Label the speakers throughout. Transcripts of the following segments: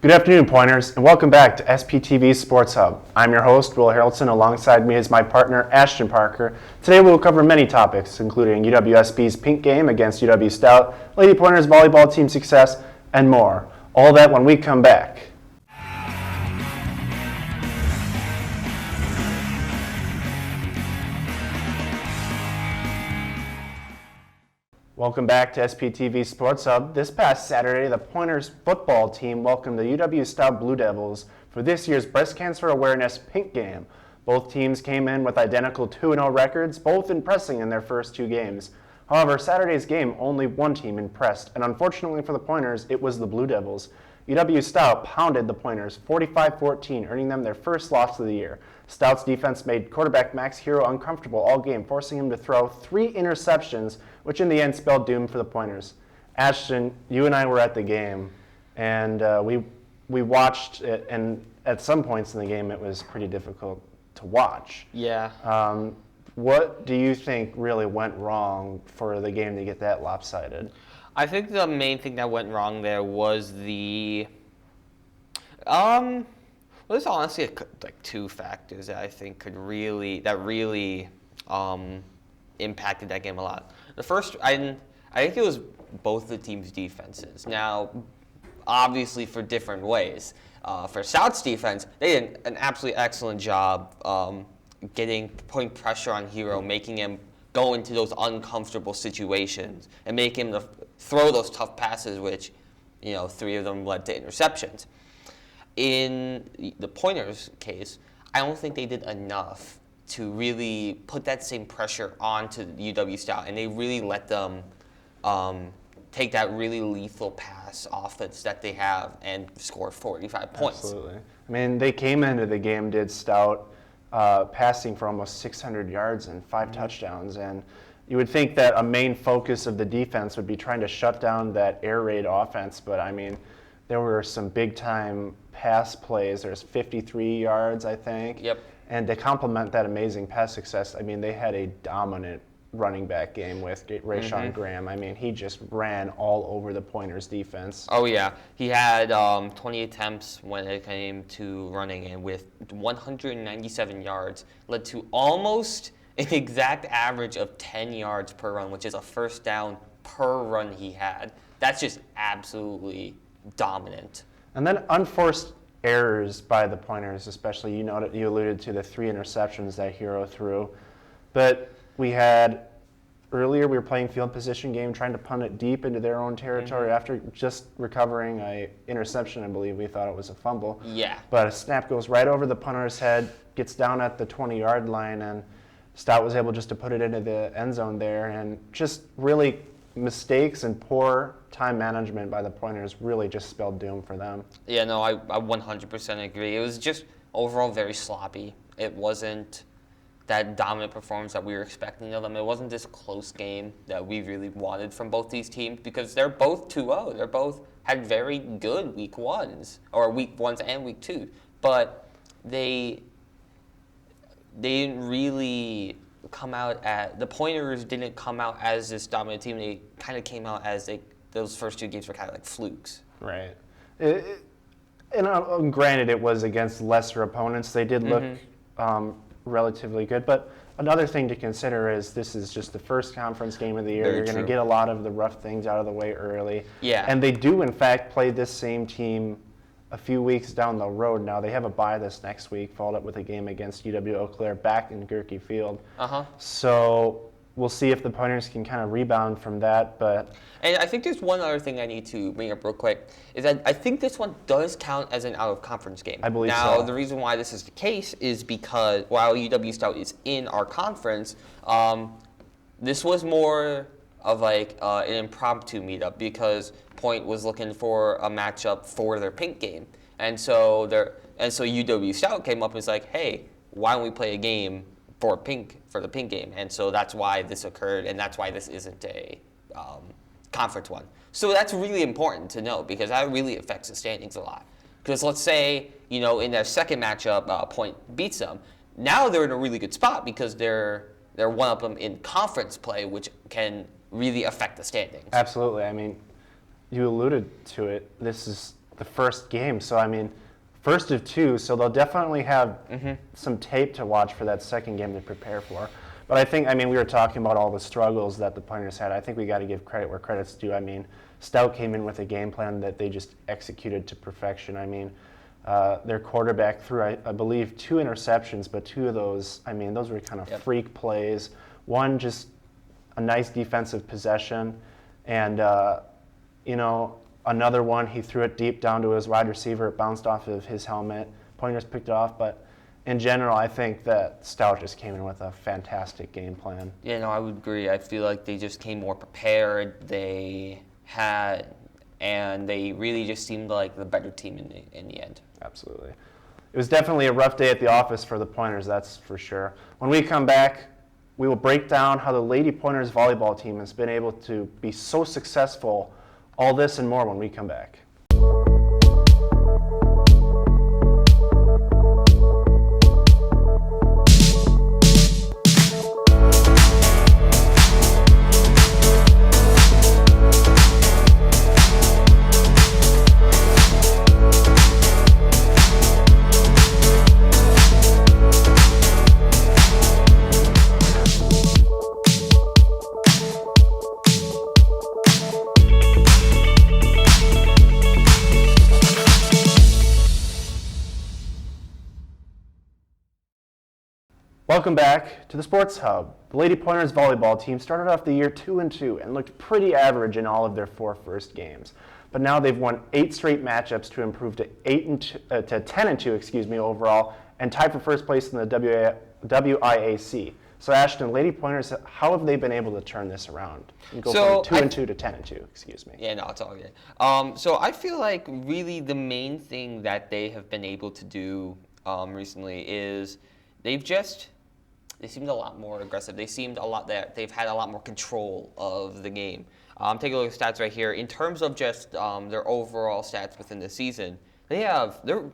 Speaker 1: Good afternoon, Pointers, and welcome back to SPTV Sports Hub. I'm your host, Will Harrelson. Alongside me is my partner, Ashton Parker. Today we will cover many topics, including UWSP's pink game against UW Stout, Lady Pointers volleyball team success, and more. All that when we come back. Welcome back to SPTV Sports Hub. This past Saturday, the Pointers football team welcomed the UW Stout Blue Devils for this year's Breast Cancer Awareness Pink Game. Both teams came in with identical 2-0 records, both impressing in their first two games. However, Saturday's game, only one team impressed, and unfortunately for the Pointers, it was the Blue Devils. UW Stout pounded the Pointers 45-14, earning them their first loss of the year. Stout's defense made quarterback Max Hero uncomfortable all game, forcing him to throw 3 interceptions, which in the end spelled doom for the Pointers. Ashton, you and I were at the game, and we watched it, and at some points in the game it was pretty difficult to watch.
Speaker 2: Yeah.
Speaker 1: What do you think really went wrong for the game to get that lopsided?
Speaker 2: I think the main thing that went wrong there was well, there's honestly like 2 factors that I think really impacted that game a lot. The first, I think it was both the teams' defenses. Now, obviously for different ways. For Stout's defense, they did an absolutely excellent job putting pressure on Hero, making him go into those uncomfortable situations and make him throw those tough passes, which, 3 of them led to interceptions. In the Pointers case, I don't think they did enough to really put that same pressure onto UW Stout, and they really let them take that really lethal pass offense that they have and score 45 points.
Speaker 1: Absolutely. I mean, they came into the game, did Stout, passing for almost 600 yards and 5 touchdowns, and you would think that a main focus of the defense would be trying to shut down that air raid offense, but I mean, there were some big-time pass plays. There's 53 yards, I think.
Speaker 2: Yep.
Speaker 1: And to complement that amazing pass success, I mean, they had a dominant running back game with Rayshawn Graham. I mean, he just ran all over the Pointers defense.
Speaker 2: Oh, yeah. He had 20 attempts when it came to running, and with 197 yards, led to almost an exact average of 10 yards per run, which is a first down per run he had. That's just absolutely dominant.
Speaker 1: And then unforced errors by the Pointers, especially, you alluded to the 3 interceptions that Hero threw. But we were playing field position game, trying to punt it deep into their own territory after just recovering a interception. I believe we thought it was a fumble.
Speaker 2: Yeah.
Speaker 1: But a snap goes right over the punter's head, gets down at the 20-yard line, and Stout was able just to put it into the end zone there, and just really mistakes and poor time management by the Pointers really just spelled doom for them.
Speaker 2: Yeah, no, I 100% agree. It was just overall very sloppy. It wasn't that dominant performance that we were expecting of them. It wasn't this close game that we really wanted from both these teams, because they're both 2-0. They're both had very good week 1s, or week 1s and week 2. But they didn't really the Pointers didn't come out as this dominant team. They kind of came out as those first 2 games were kind of like flukes.
Speaker 1: Right. And granted, it was against lesser opponents. They did look relatively good. But another thing to consider is this is just the first conference game of the year.
Speaker 2: Very
Speaker 1: You're going to get a lot of the rough things out of the way early.
Speaker 2: Yeah.
Speaker 1: And they do, in fact, play this same team a few weeks down the road. Now they have a bye this next week, followed up with a game against UW Eau Claire back in Gerke Field. So we'll see if the Pointers can kind of rebound from that.
Speaker 2: And I think there's one other thing I need to bring up real quick, is that I think this one does count as an out-of-conference game.
Speaker 1: I believe
Speaker 2: now,
Speaker 1: so.
Speaker 2: The reason why this is the case is because while UW Stout is in our conference, this was more of like an impromptu meetup, because Point was looking for a matchup for their pink game, and so UW Stout came up and was like, hey, why don't we play a game for the pink game? And so that's why this occurred, and that's why this isn't a conference one. So that's really important to know, because that really affects the standings a lot. Because let's say, in their second matchup, Point beats them. Now they're in a really good spot, because they're one of them in conference play, which can really affect the standings.
Speaker 1: Absolutely. I mean, you alluded to it. This is the first game. So, I mean, first of two, so they'll definitely have some tape to watch for that second game to prepare for. But I think, I mean, we were talking about all the struggles that the Pointers had. I think we got to give credit where credit's due. I mean, Stout came in with a game plan that they just executed to perfection. I mean, their quarterback threw, I believe, 2 interceptions, but 2 of those, I mean, those were kind of freak plays. One, just a nice defensive possession, and, you know, another one, he threw it deep down to his wide receiver. It bounced off of his helmet. Pointers picked it off, but in general, I think that Stout just came in with a fantastic game plan.
Speaker 2: Yeah, no, I would agree. I feel like they just came more prepared. They really just seemed like the better team in the end.
Speaker 1: Absolutely. It was definitely a rough day at the office for the Pointers, that's for sure. When we come back, we will break down how the Lady Pointers volleyball team has been able to be so successful. All this and more when we come back. Welcome back to the Sports Hub. The Lady Pointers volleyball team started off the year 2-2 and looked pretty average in all of their 4 first games. But now they've won 8 straight matchups to improve to 10-2, overall, and tied for first place in the WIAC. So Ashton, Lady Pointers, how have they been able to turn this around? And go from 2-2 to 10-2,
Speaker 2: Yeah, no, it's all good. So I feel like really the main thing that they have been able to do recently is they seemed a lot more aggressive. They've had a lot more control of the game. Take a look at stats right here. In terms of just their overall stats within the season, they're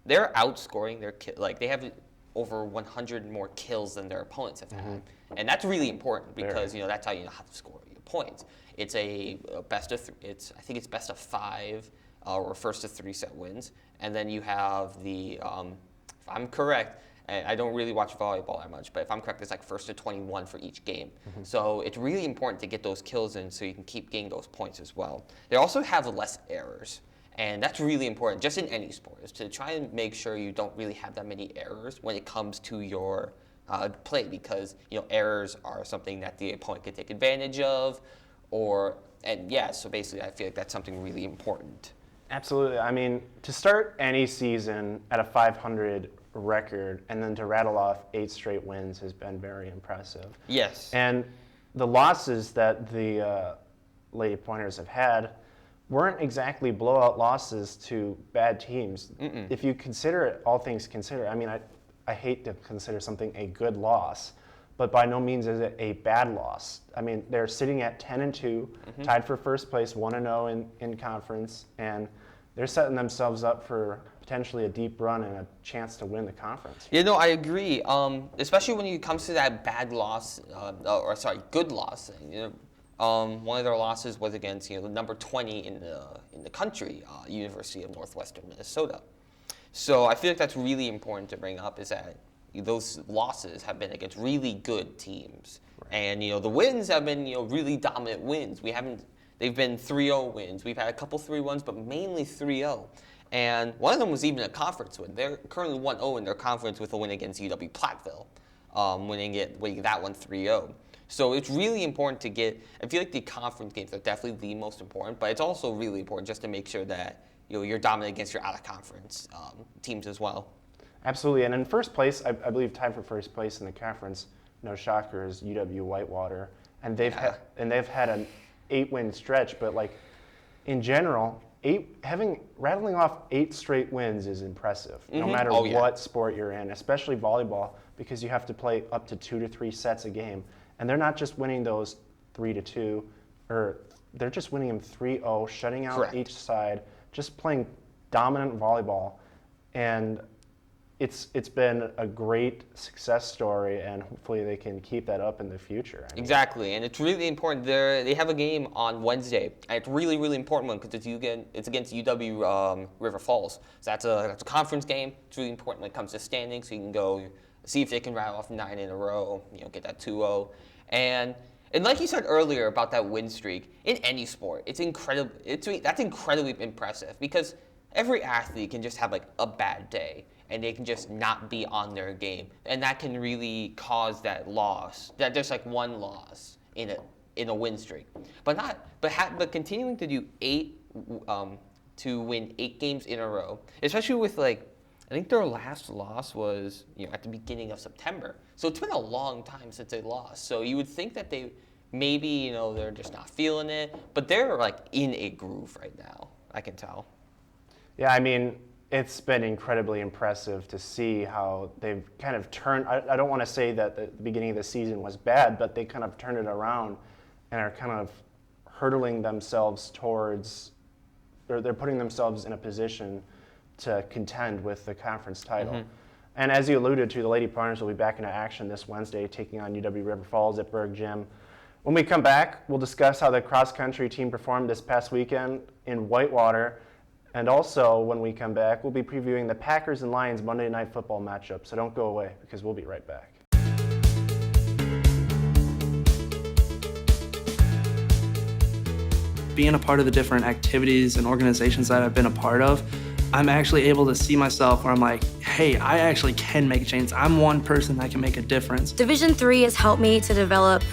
Speaker 2: outscoring they have over 100 more kills than their opponents have had, and that's really important because that's how you know how to score your points. It's a best of I think it's best of 5 or first to 3 set wins, and then you have the if I'm correct. And I don't really watch volleyball that much, but if I'm correct, it's like first to 21 for each game. So it's really important to get those kills in so you can keep getting those points as well. They also have less errors, and that's really important, just in any sport, is to try and make sure you don't really have that many errors when it comes to your play, because errors are something that the opponent can take advantage of, so basically I feel like that's something really important.
Speaker 1: Absolutely. I mean, to start any season at a 500 record and then to rattle off 8 straight wins has been very impressive.
Speaker 2: Yes.
Speaker 1: And the losses that the Lady Pointers have had weren't exactly blowout losses to bad teams. If you consider it, all things considered, I mean, I hate to consider something a good loss, but by no means is it a bad loss. I mean, they're sitting at 10-2, tied for first place, 1-0 in conference, and they're setting themselves up for potentially a deep run and a chance to win the conference.
Speaker 2: I agree. Especially when it comes to that good loss. One of their losses was against the number 20 in the country, University of Northwestern Minnesota. So I feel like that's really important to bring up, is that those losses have been against really good teams, and the wins have been really dominant wins. They've been 3-0 wins. We've had a couple 3-1s, but mainly 3-0. And one of them was even a conference win. They're currently 1-0 in their conference with a win against UW-Platteville, winning that one 3-0. So it's really important to I feel like the conference games are definitely the most important, but it's also really important just to make sure that you're dominant against your out-of-conference teams as well.
Speaker 1: Absolutely. And in first place, I believe tied for first place in the conference, no shocker, is UW-Whitewater. And they've had an 8-win stretch, but in general, rattling off 8 straight wins is impressive, no matter what sport you're in, especially volleyball, because you have to play up to 2 to 3 sets a game. And they're not just winning those 3-2, or they're just winning them 3-0, shutting out each side, just playing dominant volleyball. And it's been a great success story, and hopefully they can keep that up in the future.
Speaker 2: Exactly, and it's really important. They have a game on Wednesday, and it's really, really important one because it's against UW River Falls. So that's a conference game. It's really important when it comes to standing, so you can go see if they can rattle off 9 in a row, get that 2-0. And like you said earlier about that win streak, in any sport, it's incredible. That's incredibly impressive because every athlete can just have like a bad day, and they can just not be on their game, and that can really cause that loss. That there's like one loss in a win streak, but continuing to do to win 8 games in a row, especially with I think their last loss was at the beginning of September, so it's been a long time since they lost. So you would think that they maybe they're just not feeling it, but they're in a groove right now. I can tell.
Speaker 1: Yeah, I mean, it's been incredibly impressive to see how they've kind of turned. I don't want to say that the beginning of the season was bad, but they kind of turned it around and are kind of hurdling themselves towards, or they're putting themselves in a position to contend with the conference title. Mm-hmm. And as you alluded to, the Lady Pointers will be back into action this Wednesday, taking on UW River Falls at Berg Gym. When we come back, we'll discuss how the cross-country team performed this past weekend in Whitewater. And also, when we come back, we'll be previewing the Packers and Lions Monday Night Football matchup. So don't go away, because we'll be right back.
Speaker 3: Being a part of the different activities and organizations that I've been a part of, I'm actually able to see myself where I'm like, hey, I actually can make a change. I'm one person that can make a difference.
Speaker 4: Division III has helped me to develop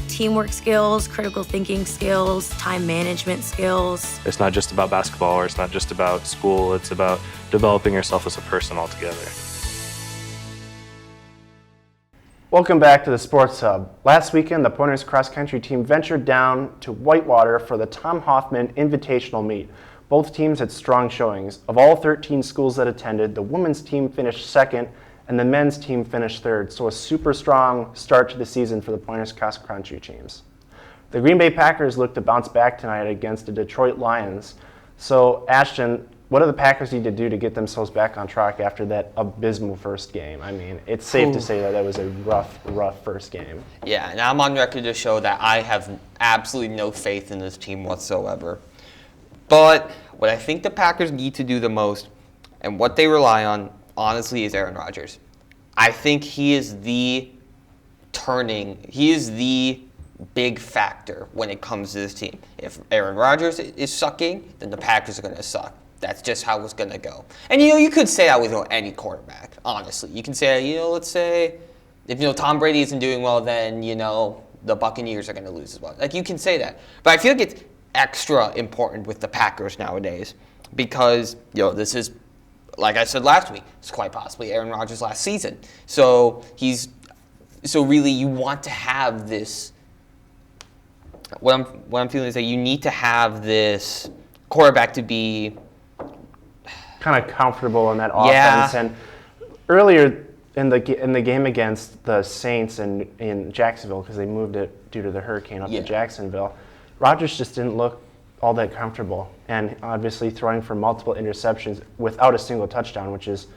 Speaker 4: teamwork skills, critical thinking skills, time management skills.
Speaker 5: It's not just about basketball, or it's not just about school, it's about developing yourself as a person altogether.
Speaker 1: Welcome back to the Sports Hub. Last weekend, the Pointers cross-country team ventured down to Whitewater for the Tom Hoffman Invitational Meet. Both teams had strong showings. Of all 13 schools that attended, the women's team finished second, and the men's team finished third, so a super strong start to the season for the Pointers cross-country teams. The Green Bay Packers look to bounce back tonight against the Detroit Lions. So, Ashton, what do the Packers need to do to get themselves back on track after that abysmal first game? I mean, it's safe to say that was a rough first game.
Speaker 2: Yeah, and I'm on record to show that I have absolutely no faith in this team whatsoever. But what I think the Packers need to do the most, and what they rely on, honestly, is Aaron Rodgers. I think he is the big factor when it comes to this team. If Aaron Rodgers is sucking, then the Packers are going to suck. That's just how it's going to go. And, you could say that with any quarterback, honestly. You can say, let's say, if, Tom Brady isn't doing well, then, the Buccaneers are going to lose as well. You can say that. But I feel like it's extra important with the Packers nowadays because, this is, like I said last week, it's quite possibly Aaron Rodgers' last season. So really you want to have this. What I'm feeling is that you need to have this quarterback to be
Speaker 1: kind of comfortable in that offense. And earlier in the game against the Saints in Jacksonville, because they moved it due to the hurricane up to Jacksonville, Rodgers just didn't look all that comfortable, and obviously throwing for multiple interceptions without a single touchdown, which is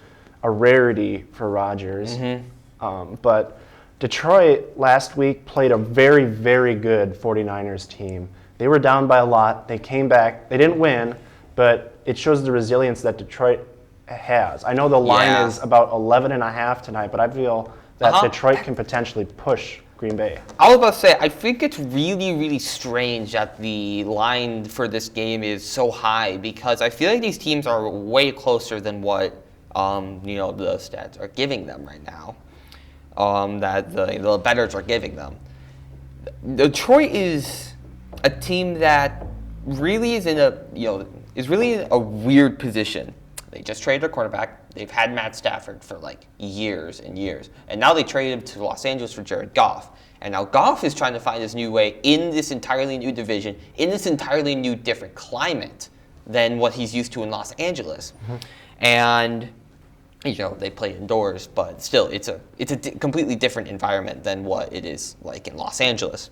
Speaker 1: a rarity for Rodgers. Mm-hmm. But Detroit last week played a very, very good 49ers team. They were down by a lot. They came back. They didn't win, but it shows the resilience that Detroit has. I know the line is about 11.5 tonight, but I feel that Detroit can potentially push Green Bay.
Speaker 2: I was about to say, I think it's really, really strange that the line for this game is so high because I feel like these teams are way closer than what the stats are giving them right now. That the bettors are giving them. Detroit is a team that really is in a weird position. They just traded their quarterback. They've had Matt Stafford for years and years. And now they traded him to Los Angeles for Jared Goff. And now Goff is trying to find his new way in this entirely new division, in this entirely new different climate than what he's used to in Los Angeles. Mm-hmm. And They play indoors, but still, it's a completely different environment than what it is like in Los Angeles.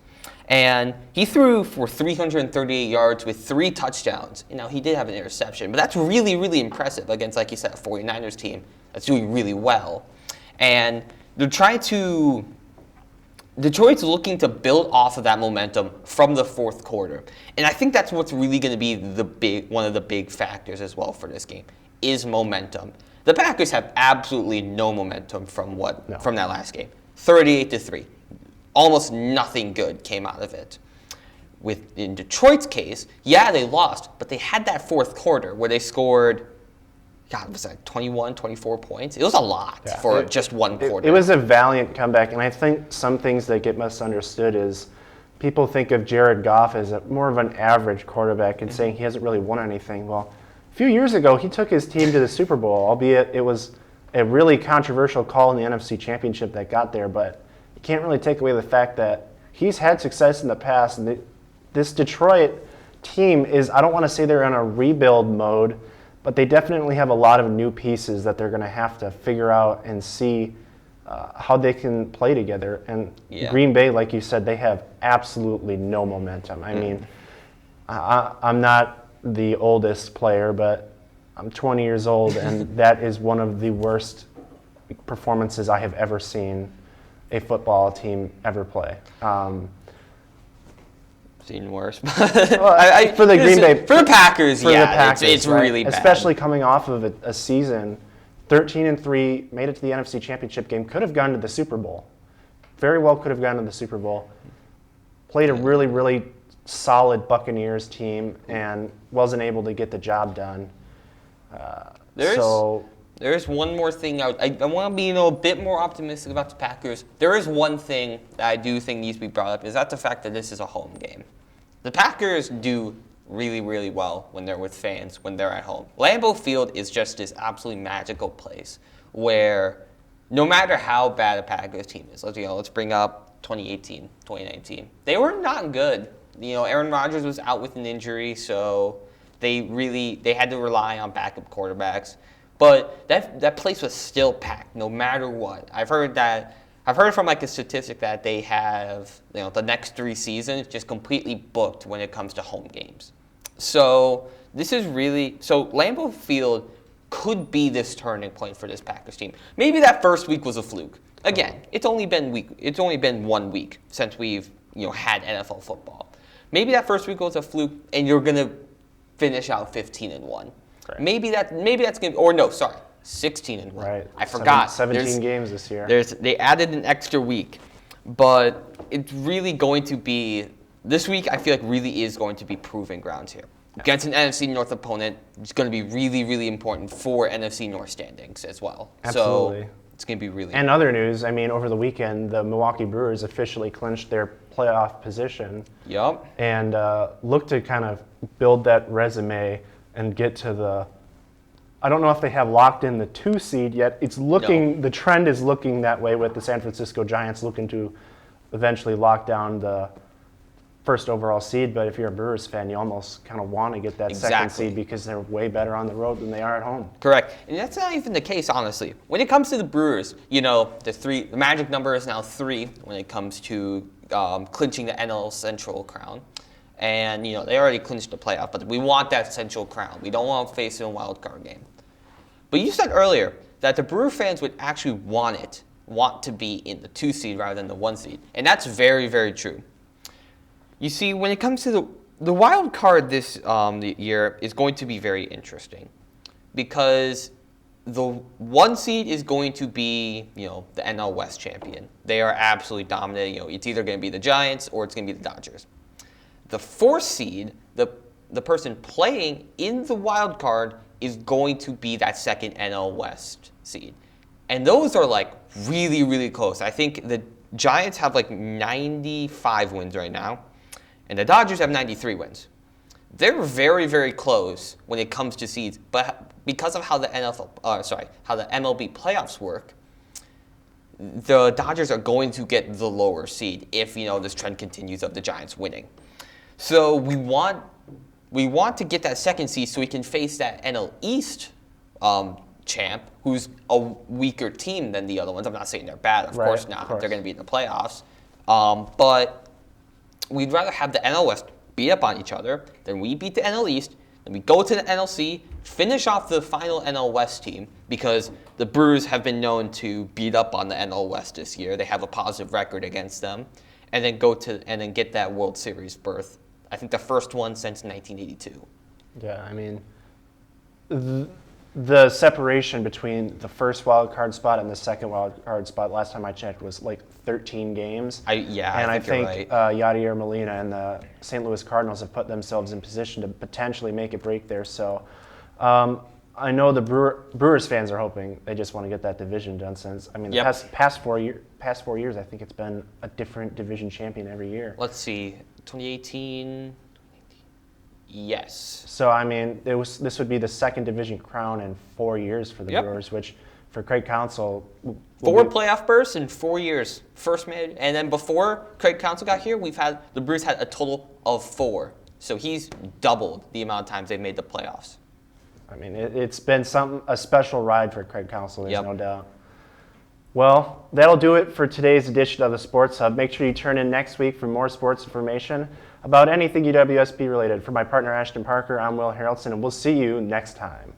Speaker 2: And he threw for 338 yards with 3 touchdowns. He did have an interception, but that's really, really impressive against, like you said, a 49ers team that's doing really well. And Detroit's looking to build off of that momentum from the fourth quarter. And I think that's what's really going to be one of the big factors as well for this game, is momentum. The Packers have absolutely no momentum from that last game. 38-3. Almost nothing good came out of it. In Detroit's case, yeah, they lost, but they had that fourth quarter where they scored, was that 21, 24 points? It was a lot for just one quarter.
Speaker 1: It was a valiant comeback, and I think some things that get misunderstood is people think of Jared Goff as more of an average quarterback and saying he hasn't really won anything. Well, a few years ago, he took his team to the Super Bowl, albeit it was a really controversial call in the NFC Championship that got there, but you can't really take away the fact that he's had success in the past. And this Detroit team I don't want to say they're in a rebuild mode, but they definitely have a lot of new pieces that they're going to have to figure out and see how they can play together. And Green Bay, like you said, they have absolutely no momentum. I mean, I'm not the oldest player, but I'm 20 years old, and that is one of the worst performances I have ever seen a football team ever play.
Speaker 2: Seen worse.
Speaker 1: For the Green Bay,
Speaker 2: for the Packers, it's
Speaker 1: right?
Speaker 2: really bad.
Speaker 1: Especially coming off of a season, 13-3, made it to the NFC Championship game, could have gone to the Super Bowl. Very well could have gone to the Super Bowl. Played a really, really solid Buccaneers team and wasn't able to get the job done.
Speaker 2: There's one more thing I want to be a bit more optimistic about the Packers. There is one thing that I do think needs to be brought up, is that the fact that this is a home game. The Packers do really, really well when they're with fans, when they're at home. Lambeau Field is just this absolutely magical place where no matter how bad a Packers team is, let's bring up 2018, 2019. They were not good. Aaron Rodgers was out with an injury, so they had to rely on backup quarterbacks. But that place was still packed, no matter what. I've heard from a statistic that they have the next 3 seasons just completely booked when it comes to home games. So Lambeau Field could be this turning point for this Packers team. Maybe that first week was a fluke. Again, it's only been 1 week since we've had NFL football. Maybe that first week was a fluke, and you're gonna finish out 15-1. Right. Maybe that's gonna, 16-1.
Speaker 1: Right.
Speaker 2: I forgot.
Speaker 1: 17 games this year.
Speaker 2: They added an extra week, but it's really going to be this week. I feel like really is going to be proving grounds here against an NFC North opponent. It's going to be really, really important for NFC North standings as well.
Speaker 1: Absolutely.
Speaker 2: So it's going to be really.
Speaker 1: And other news. I mean, over the weekend, the Milwaukee Brewers officially clinched their playoff position.
Speaker 2: Yep.
Speaker 1: And look to kind of build that resume and get to I don't know if they have locked in the 2 seed yet. The trend is looking that way, with the San Francisco Giants looking to eventually lock down the first overall seed. But if you're a Brewers fan, you almost kind of want to get that second seed because they're way better on the road than they are at home.
Speaker 2: Correct. And that's not even the case, honestly. When it comes to the Brewers, the magic number is now 3 when it comes to clinching the NL Central crown. And, they already clinched the playoff, but we want that Central crown. We don't want to face it in a wild card game. But you said earlier that the Brewer fans would actually want to be in the 2 seed rather than the 1 seed. And that's very, very true. You see, when it comes to the wild card this year is going to be very interesting, because the 1 seed is going to be, the NL West champion. They are absolutely dominant. It's either going to be the Giants or it's going to be the Dodgers. The 4th seed, the person playing in the wild card, is going to be that second NL West seed. And those are really, really close. I think the Giants have 95 wins right now, and the Dodgers have 93 wins. They're very, very close when it comes to seeds, but because of how the MLB playoffs work, the Dodgers are going to get the lower seed if this trend continues of the Giants winning. So we want to get that second seed so we can face that NL East champ, who's a weaker team than the other ones. I'm not saying they're bad, of course not. They're going to be in the playoffs. But we'd rather have the NL West beat up on each other than we beat the NL East. Then we go to the NLC, finish off the final NL West team, because the Brewers have been known to beat up on the NL West this year. They have a positive record against them, and then get that World Series berth. I think the first one since 1982.
Speaker 1: Yeah, I mean, the separation between the first wild card spot and the second wild card spot, last time I checked, was like 13 games.
Speaker 2: I think
Speaker 1: you're right. Yadier Molina and the St. Louis Cardinals have put themselves in position to potentially make a break there. So I know the Brewers fans are hoping. They just want to get that division done. Since the past 4 years, I think it's been a different division champion every year.
Speaker 2: Let's see, 2018. Yes.
Speaker 1: So I mean, this would be the second division crown in 4 years for the Brewers, which for Craig Counsell.
Speaker 2: 4 playoff berths in 4 years. First made, and then before Craig Counsell got here, the Brewers had a total of 4. So he's doubled the amount of times they've made the playoffs.
Speaker 1: I mean, it's been a special ride for Craig Counsell, there's no doubt. Well, that'll do it for today's edition of the Sports Hub. Make sure you turn in next week for more sports information about anything UWSP related. For my partner Ashton Parker, I'm Will Harrelson, and we'll see you next time.